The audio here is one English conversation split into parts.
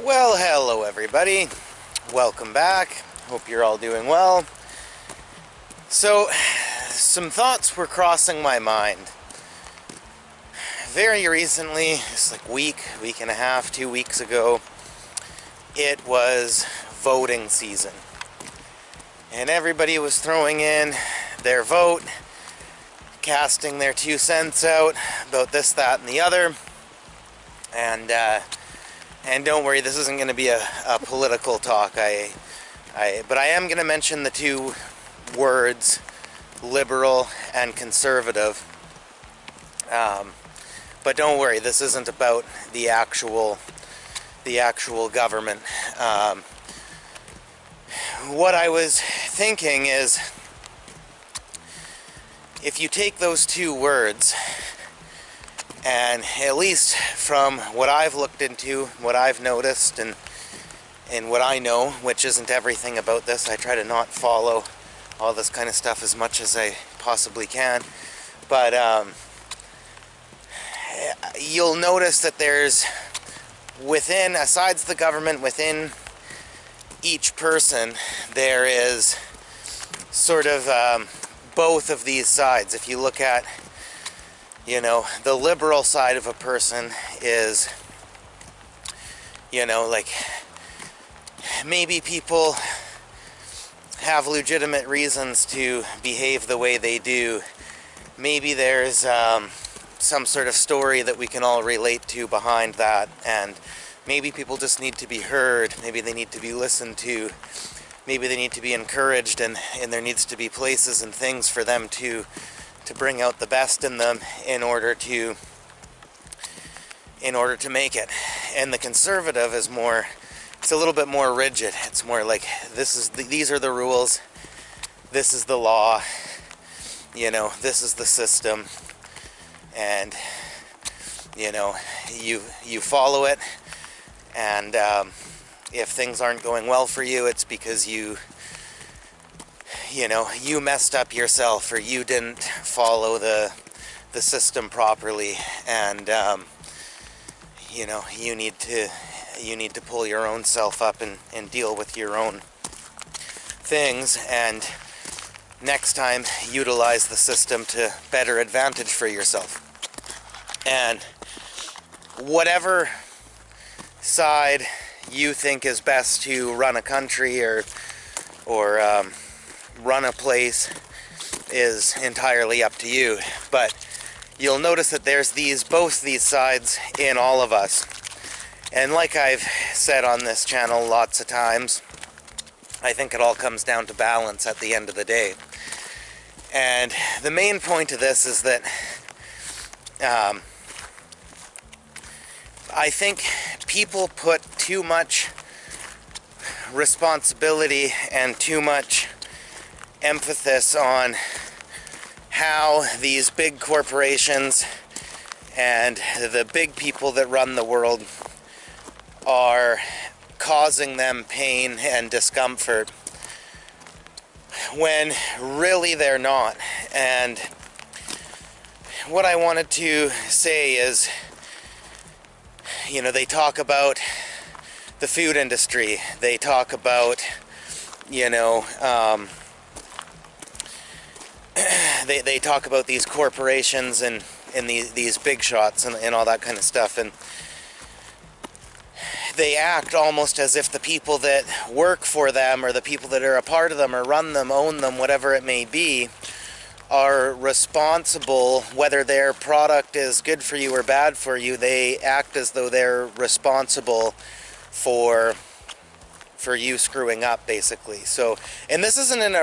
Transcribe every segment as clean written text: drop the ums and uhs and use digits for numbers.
Well, hello everybody. Welcome back. Hope you're all doing well. So, some thoughts were crossing my mind. Very recently, it's like week and a half, 2 weeks ago, it was voting season. And everybody was throwing in their vote, casting their 2 cents out about this, that, and the other. And don't worry, this isn't going to be a political talk. But I am going to mention the 2 words, liberal and conservative. But don't worry, this isn't about the actual government. What I was thinking is, if you take those 2 words, and at least from what I've looked into, what I've noticed, and what I know, which isn't everything about this, I try to not follow all this kind of stuff as much as I possibly can, but you'll notice that there's within, asides the government, within each person, there is sort of both of these sides. If you look at, the liberal side of a person is, like, maybe people have legitimate reasons to behave the way they do. Maybe there's some sort of story that we can all relate to behind that, and maybe people just need to be heard, maybe they need to be listened to, maybe they need to be encouraged, and there needs to be places and things for them to bring out the best in them in order to make it. And the conservative is more, it's a little bit more rigid. It's more like, these are the rules, this is the law, this is the system, and you follow it, and if things aren't going well for you, it's because you messed up yourself, or you didn't follow the system properly, and you need to pull your own self up and deal with your own things, and next time utilize the system to better advantage for yourself. And whatever side you think is best to run a country or run a place is entirely up to you. But you'll notice that there's both these sides in all of us. And like I've said on this channel lots of times, I think it all comes down to balance at the end of the day. And the main point of this is that I think people put too much responsibility and too much emphasis on how these big corporations and the big people that run the world are causing them pain and discomfort, when really they're not. And what I wanted to say is, they talk about the food industry, they talk about, they talk about these corporations and these big shots and all that kind of stuff, and they act almost as if the people that work for them, or the people that are a part of them, or run them, own them, whatever it may be, are responsible, whether their product is good for you or bad for you. They act as though they're responsible for you screwing up, basically. So, and this isn't an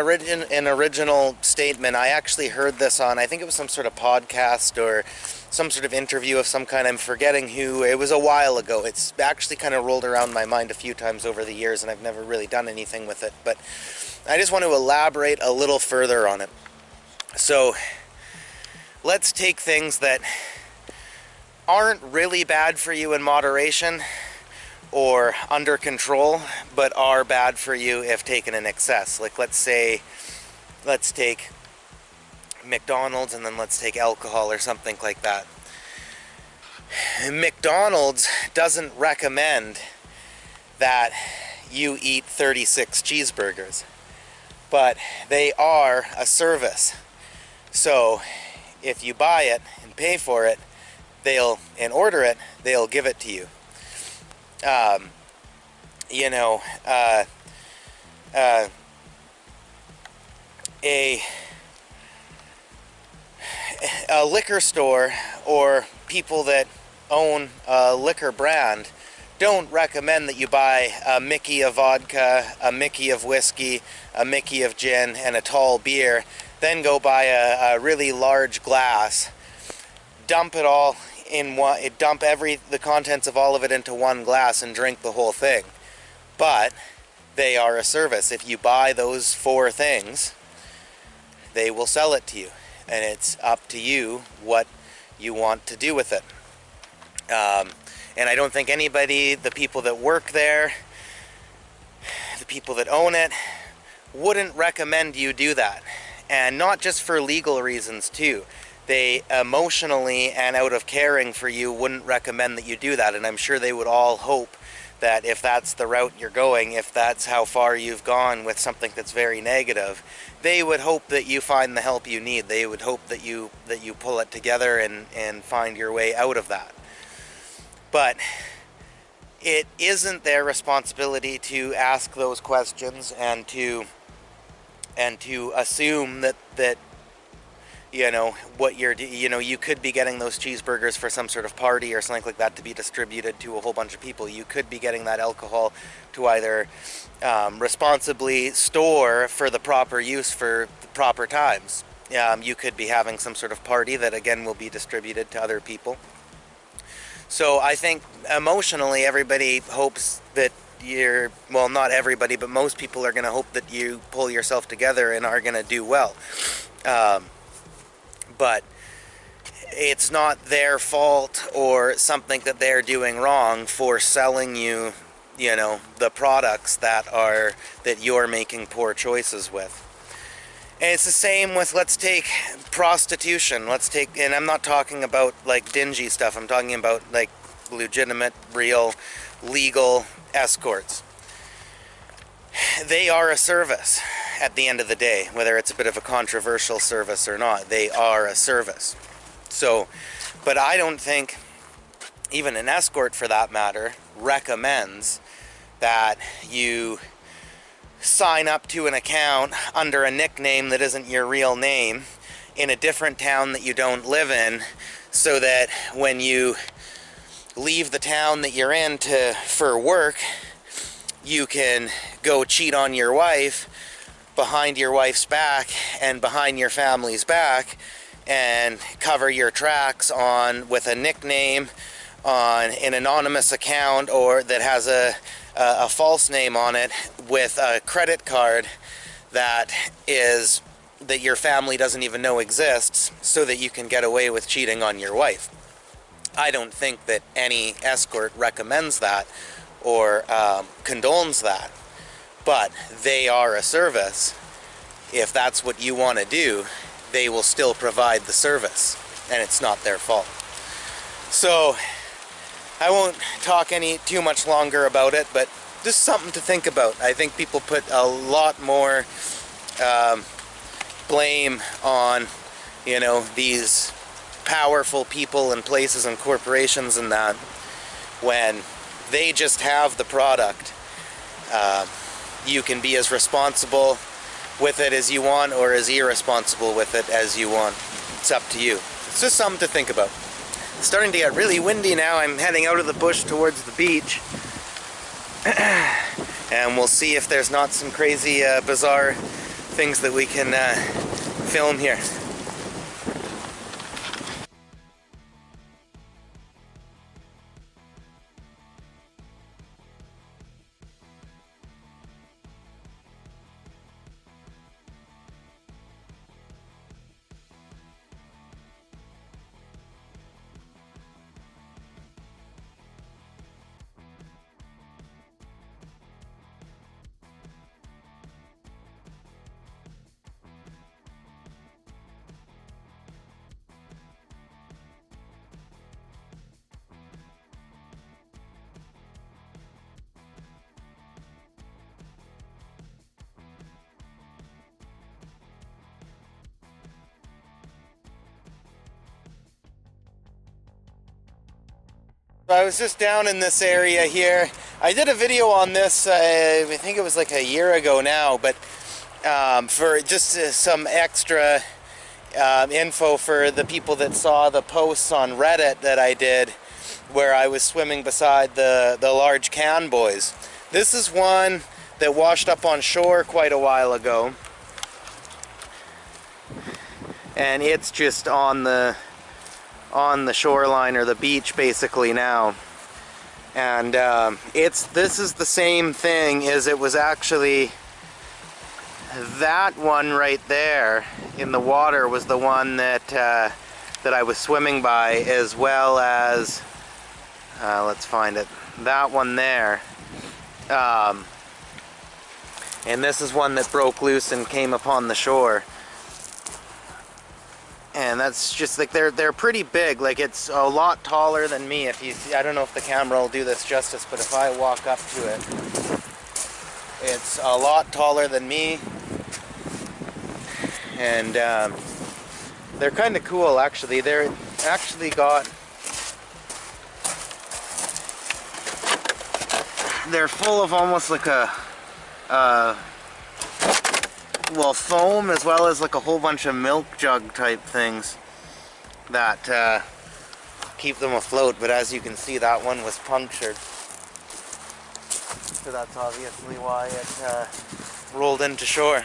original statement. I actually heard this on, I think it was some sort of podcast or some sort of interview of some kind. I'm forgetting who. It was a while ago. It's actually kind of rolled around my mind a few times over the years, and I've never really done anything with it. But I just want to elaborate a little further on it. So, let's take things that aren't really bad for you in moderation or under control, but are bad for you if taken in excess. Like, let's take McDonald's, and then let's take alcohol or something like that. McDonald's doesn't recommend that you eat 36 cheeseburgers, but they are a service. So if you buy it and pay for it, and order it, they'll give it to you. You know, a liquor store or people that own a liquor brand don't recommend that you buy a Mickey of vodka, a Mickey of whiskey, a Mickey of gin, and a tall beer, then go buy a really large glass, dump it all in one, dump the contents of all of it into one glass and drink the whole thing. But they are a service. If you buy those 4 things, they will sell it to you, and it's up to you what you want to do with it. And I don't think anybody, the people that work there, the people that own it, wouldn't recommend you do that. And not just for legal reasons too. They emotionally and out of caring for you wouldn't recommend that you do that. And I'm sure they would all hope that if that's the route you're going, if that's how far you've gone with something that's very negative, they would hope that you find the help you need. They would hope that you pull it together and find your way out of that. But it isn't their responsibility to ask those questions and to assume that you know what you could be getting those cheeseburgers for some sort of party or something like that to be distributed to a whole bunch of people. You could be getting that alcohol to either responsibly store for the proper use for the proper times. You could be having some sort of party that again will be distributed to other people. So I think emotionally everybody hopes that well, not everybody, but most people are going to hope that you pull yourself together and are going to do well. But it's not their fault or something that they're doing wrong for selling you, the products that you're making poor choices with. And it's the same with, let's take prostitution. And I'm not talking about like dingy stuff. I'm talking about like legitimate, real, legal escorts. They are a service at the end of the day, whether it's a bit of a controversial service or not. They are a service. So, but I don't think even an escort for that matter recommends that you sign up to an account under a nickname that isn't your real name in a different town that you don't live in, so that when you leave the town that you're in for work, you can go cheat on your wife behind your wife's back and behind your family's back and cover your tracks with a nickname on an anonymous account or that has a false name on it with a credit card that your family doesn't even know exists, so that you can get away with cheating on your wife. I don't think that any escort recommends that or condones that, but they are a service. If that's what you want to do, they will still provide the service, and it's not their fault. So I won't talk too much longer about it, but just something to think about. I think people put a lot more blame on, these powerful people and places and corporations and that, when they just have the product. You can be as responsible with it as you want or as irresponsible with it as you want. It's up to you. It's just something to think about. It's starting to get really windy now. I'm heading out of the bush towards the beach. And we'll see if there's not some crazy, bizarre things that we can film here. I was just down in this area here. I did a video on this, I think it was like a year ago now, but for just some extra info for the people that saw the posts on Reddit that I did where I was swimming beside the large can boys. This is one that washed up on shore quite a while ago, and it's just on the shoreline or the beach basically now. And this is the same thing as it was actually. That one right there in the water was the one that that I was swimming by, as well as let's find it, that one there. And this is one that broke loose and came upon the shore. And that's just like, they're pretty big. Like, it's a lot taller than me. If you see, I don't know if the camera will do this justice, but if I walk up to it, it's a lot taller than me. And they're kind of cool, actually. They're actually got, they're full of almost like a well, foam, as well as like a whole bunch of milk jug type things that keep them afloat. But as you can see, that one was punctured, so that's obviously why it rolled into shore.